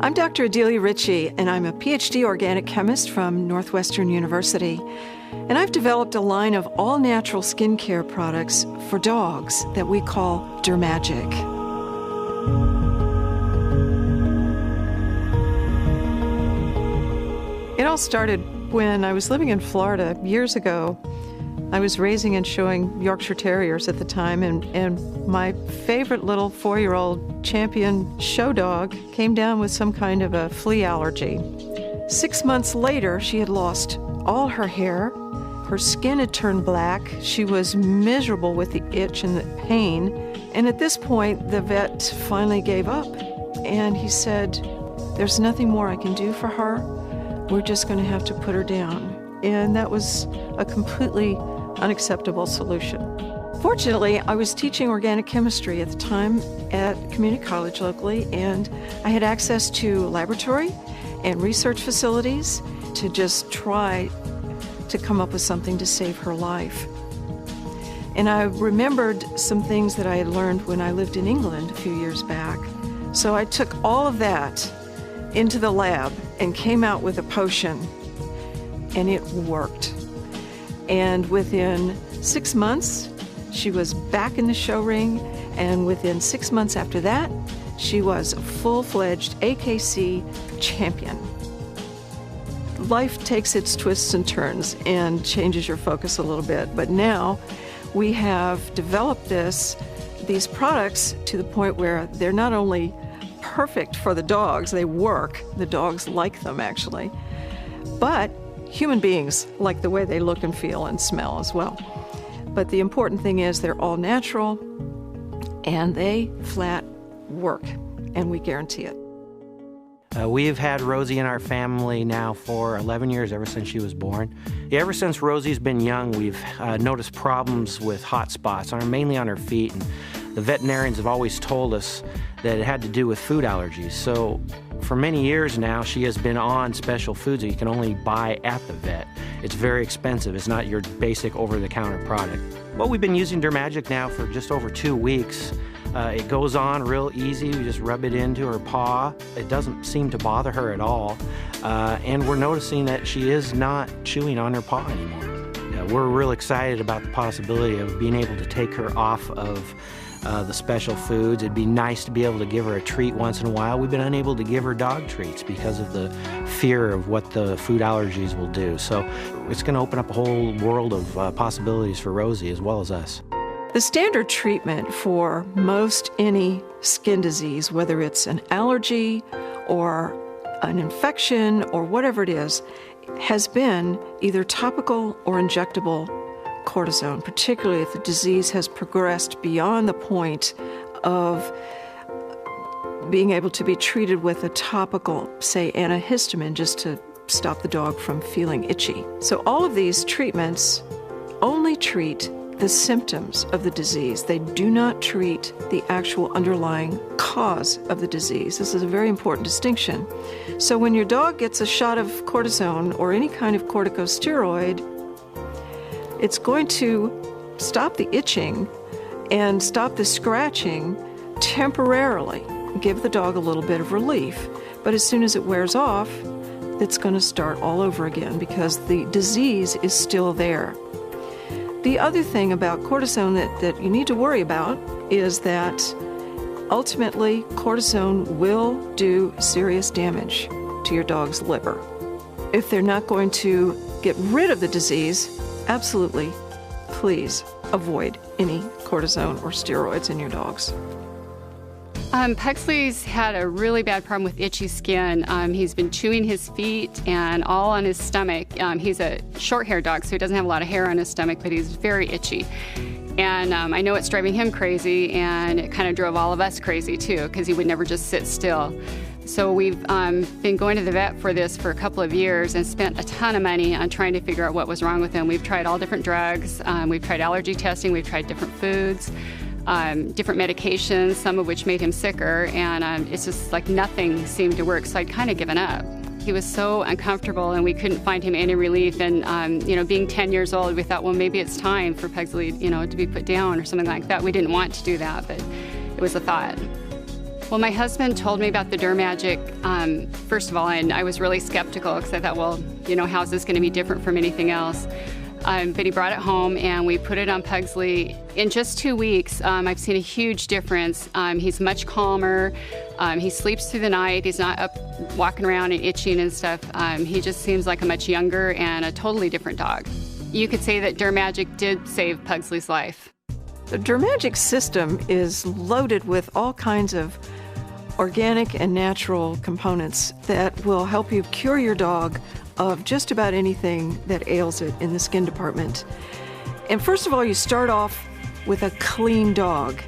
I'm Dr. Adelia Ritchie, and I'm a PhD organic chemist from Northwestern University. And I've developed a line of all-natural skincare products for dogs that we call DERMagic. It all started when I was living in Florida years ago. I was raising and showing Yorkshire Terriers at the time, and my favorite little 4-year-old champion show dog came down with some kind of a flea allergy. 6 months later, she had lost all her hair. Her skin had turned black. She was miserable with the itch and the pain. And at this point, the vet finally gave up. And he said, "There's nothing more I can do for her. We're just going to have to put her down." And that was a completely unacceptable solution. Fortunately, I was teaching organic chemistry at the time at community college locally, and I had access to laboratory and research facilities to just try to come up with something to save her life. And I remembered some things that I had learned when I lived in England a few years back. So I took all of that into the lab and came out with a potion, and it worked. And within 6 months, she was back in the show ring, and within 6 months after that, she was a full-fledged AKC champion. Life takes its twists and turns and changes your focus a little bit, but now we have developed these products to the point where they're not only perfect for the dogs, they work, the dogs like them actually, but human beings like the way they look and feel and smell as well. But the important thing is they're all natural and they flat work, and we guarantee it. We've had Rosie in our family now for 11 years, ever since she was born. Ever since Rosie's been young, we've noticed problems with hot spots, mainly on her feet. And the veterinarians have always told us that it had to do with food allergies. So for many years now, she has been on special foods that you can only buy at the vet. It's very expensive. It's not your basic over-the-counter product. Well, we've been using DERMagic now for just over 2 weeks. It goes on real easy. We just rub it into her paw. It doesn't seem to bother her at all. And we're noticing that she is not chewing on her paw anymore. We're real excited about the possibility of being able to take her off of the special foods. It'd be nice to be able to give her a treat once in a while. We've been unable to give her dog treats because of the fear of what the food allergies will do. So it's going to open up a whole world of possibilities for Rosie as well as us. The standard treatment for most any skin disease, whether it's an allergy or an infection or whatever it is, has been either topical or injectable cortisone, particularly if the disease has progressed beyond the point of being able to be treated with a topical, say, antihistamine, just to stop the dog from feeling itchy. So all of these treatments only treat the symptoms of the disease. They do not treat the actual underlying cause of the disease. This is a very important distinction. So when your dog gets a shot of cortisone or any kind of corticosteroid, it's going to stop the itching and stop the scratching temporarily, give the dog a little bit of relief. But as soon as it wears off, it's going to start all over again because the disease is still there. The other thing about cortisone that you need to worry about is that ultimately cortisone will do serious damage to your dog's liver. If they're not going to get rid of the disease, absolutely, please avoid any cortisone or steroids in your dogs. Pugsley's had a really bad problem with itchy skin. He's been chewing his feet and all on his stomach. He's a short-haired dog, so he doesn't have a lot of hair on his stomach, but he's very itchy. And I know it's driving him crazy, and it kind of drove all of us crazy too, because he would never just sit still. So we've been going to the vet for this for a couple of years and spent a ton of money on trying to figure out what was wrong with him. We've tried all different drugs. We've tried allergy testing. We've tried different foods. Different medications, some of which made him sicker, and it's just like nothing seemed to work, so I'd kind of given up. He was so uncomfortable and we couldn't find him any relief, and being 10 years old, we thought, well, maybe it's time for Pugsley, to be put down or something like that. We didn't want to do that, but it was a thought. Well, my husband told me about the DERMagic, first of all, and I was really skeptical because I thought, well, you know, how's this going to be different from anything else? But he brought it home and we put it on Pugsley. In just 2 weeks, I've seen a huge difference. He's much calmer. He sleeps through the night. He's not up walking around and itching and stuff. He just seems like a much younger and a totally different dog. You could say that DERMagic did save Pugsley's life. The DERMagic system is loaded with all kinds of organic and natural components that will help you cure your dog of just about anything that ails it in the skin department. And first of all, you start off with a clean dog.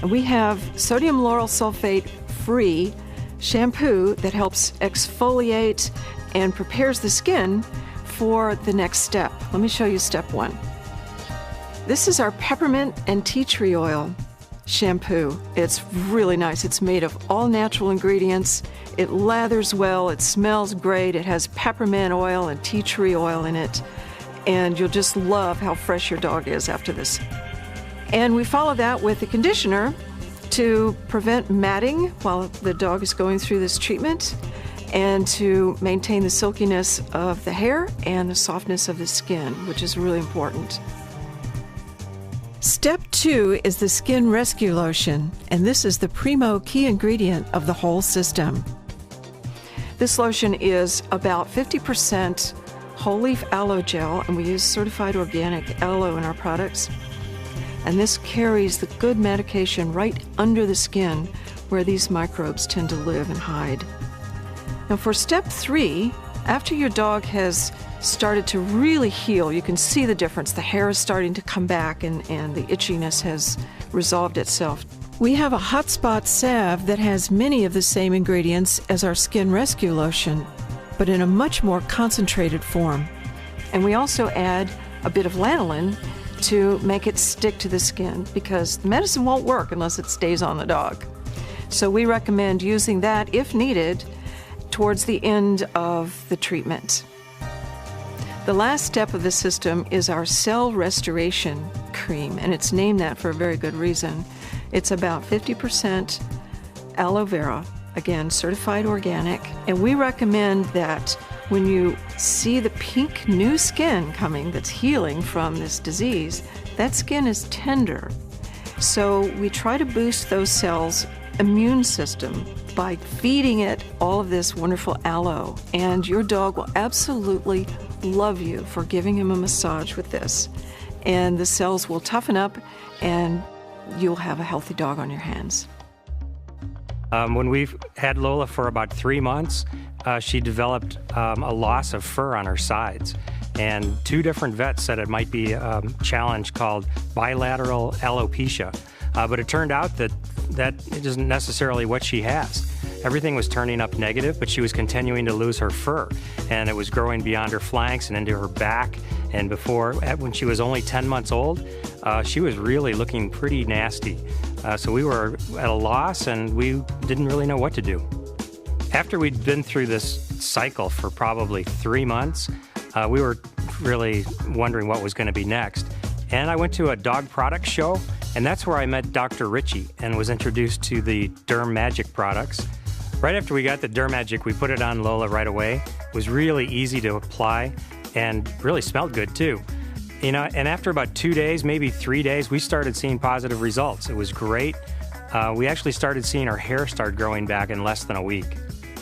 And we have sodium lauryl sulfate free shampoo that helps exfoliate and prepares the skin for the next step. Let me show you step 1. This is our peppermint and tea tree oil shampoo. It's really nice. It's made of all natural ingredients. It lathers well, it smells great, it has peppermint oil and tea tree oil in it, and you'll just love how fresh your dog is after this. And we follow that with a conditioner to prevent matting while the dog is going through this treatment and to maintain the silkiness of the hair and the softness of the skin, which is really important. Step 2 is the Skin Rescue Lotion, and this is the primo key ingredient of the whole system. This lotion is about 50% whole leaf aloe gel, and we use certified organic aloe in our products. And this carries the good medication right under the skin where these microbes tend to live and hide. Now for step 3, after your dog has started to really heal, you can see the difference. The hair is starting to come back and the itchiness has resolved itself. We have a hot spot salve that has many of the same ingredients as our Skin Rescue Lotion, but in a much more concentrated form. And we also add a bit of lanolin to make it stick to the skin because the medicine won't work unless it stays on the dog. So we recommend using that, if needed, towards the end of the treatment. The last step of the system is our Cell Restoration Cream, and it's named that for a very good reason. It's about 50% aloe vera, again, certified organic, and we recommend that when you see the pink new skin coming that's healing from this disease, that skin is tender. So we try to boost those cells' immune system by feeding it all of this wonderful aloe, and your dog will absolutely love you for giving him a massage with this. And the cells will toughen up and you'll have a healthy dog on your hands. When we've had Lola for about 3 months, she developed a loss of fur on her sides. And 2 different vets said it might be a challenge called bilateral alopecia. But it turned out that it isn't necessarily what she has. Everything was turning up negative, but she was continuing to lose her fur. And it was growing beyond her flanks and into her back. And when she was only 10 months old, she was really looking pretty nasty. So we were at a loss and we didn't really know what to do. After we'd been through this cycle for probably 3 months, we were really wondering what was going to be next. And I went to a dog product show, and that's where I met Dr. Ritchie and was introduced to the DERMagic products. Right after we got the DERMagic, we put it on Lola right away. It was really easy to apply and really smelled good too. You know, and after about 2 days, maybe 3 days, we started seeing positive results. It was great. We actually started seeing our hair start growing back in less than a week.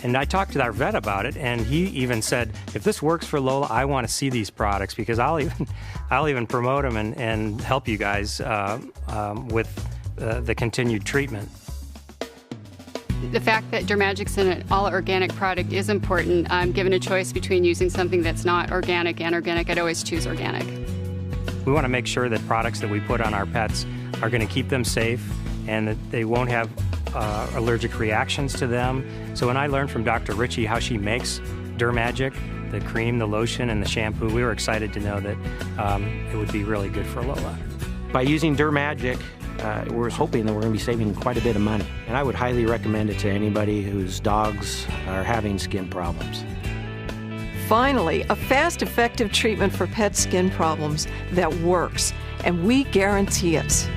And I talked to our vet about it, and he even said, if this works for Lola, I want to see these products because I'll even promote them and help you guys with the continued treatment. The fact that DERMagic's an all-organic product is important. Given a choice between using something that's not organic and organic, I'd always choose organic. We want to make sure that products that we put on our pets are going to keep them safe and that they won't have allergic reactions to them. So when I learned from Dr. Ritchie how she makes DERMagic, the cream, the lotion, and the shampoo, we were excited to know that it would be really good for Lola. By using DERMagic, we're hoping that we're going to be saving quite a bit of money. And I would highly recommend it to anybody whose dogs are having skin problems. Finally, a fast, effective treatment for pet skin problems that works, and we guarantee it.